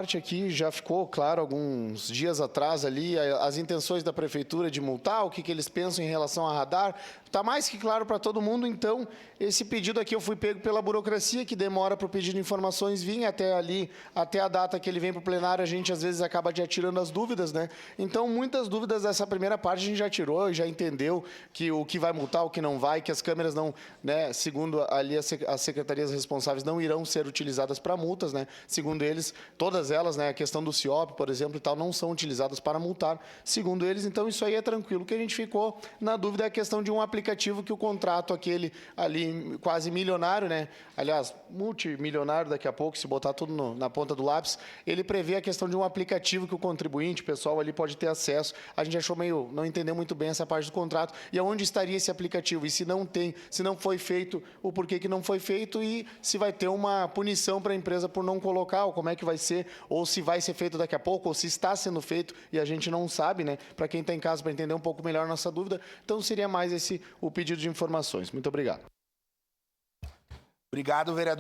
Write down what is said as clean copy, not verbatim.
parte aqui já ficou claro alguns dias atrás ali as intenções da prefeitura de multar, o que eles pensam em relação a radar. Está mais que claro para todo mundo, então esse pedido aqui eu fui pego pela burocracia, que demora para o pedido de informações vir até ali, até a data que ele vem para o plenário, a gente às vezes acaba já tirando as dúvidas, né? Então muitas dúvidas dessa primeira parte a gente já tirou, já entendeu que o que vai multar, o que não vai, que as câmeras não, né, segundo ali as secretarias responsáveis, não irão ser utilizadas para multas, né? Segundo eles, todas elas, né, a questão do CIOP, por exemplo, e tal, não são utilizadas para multar, segundo eles, então isso aí é tranquilo. O que a gente ficou na dúvida é a questão de um aplicativo que o contrato aquele ali quase milionário, né, aliás, multimilionário daqui a pouco, se botar tudo na ponta do lápis, ele prevê a questão de um aplicativo que o contribuinte, o pessoal ali pode ter acesso. A gente achou meio, não entendeu muito bem essa parte do contrato, e aonde estaria esse aplicativo, e se não tem, se não foi feito, o porquê que não foi feito, e se vai ter uma punição para a empresa por não colocar, ou como é que vai ser, ou se vai ser feito daqui a pouco, ou se está sendo feito e a gente não sabe, né? Para quem está em casa, para entender um pouco melhor a nossa dúvida. Então, seria mais esse o pedido de informações. Muito obrigado. Obrigado, vereador.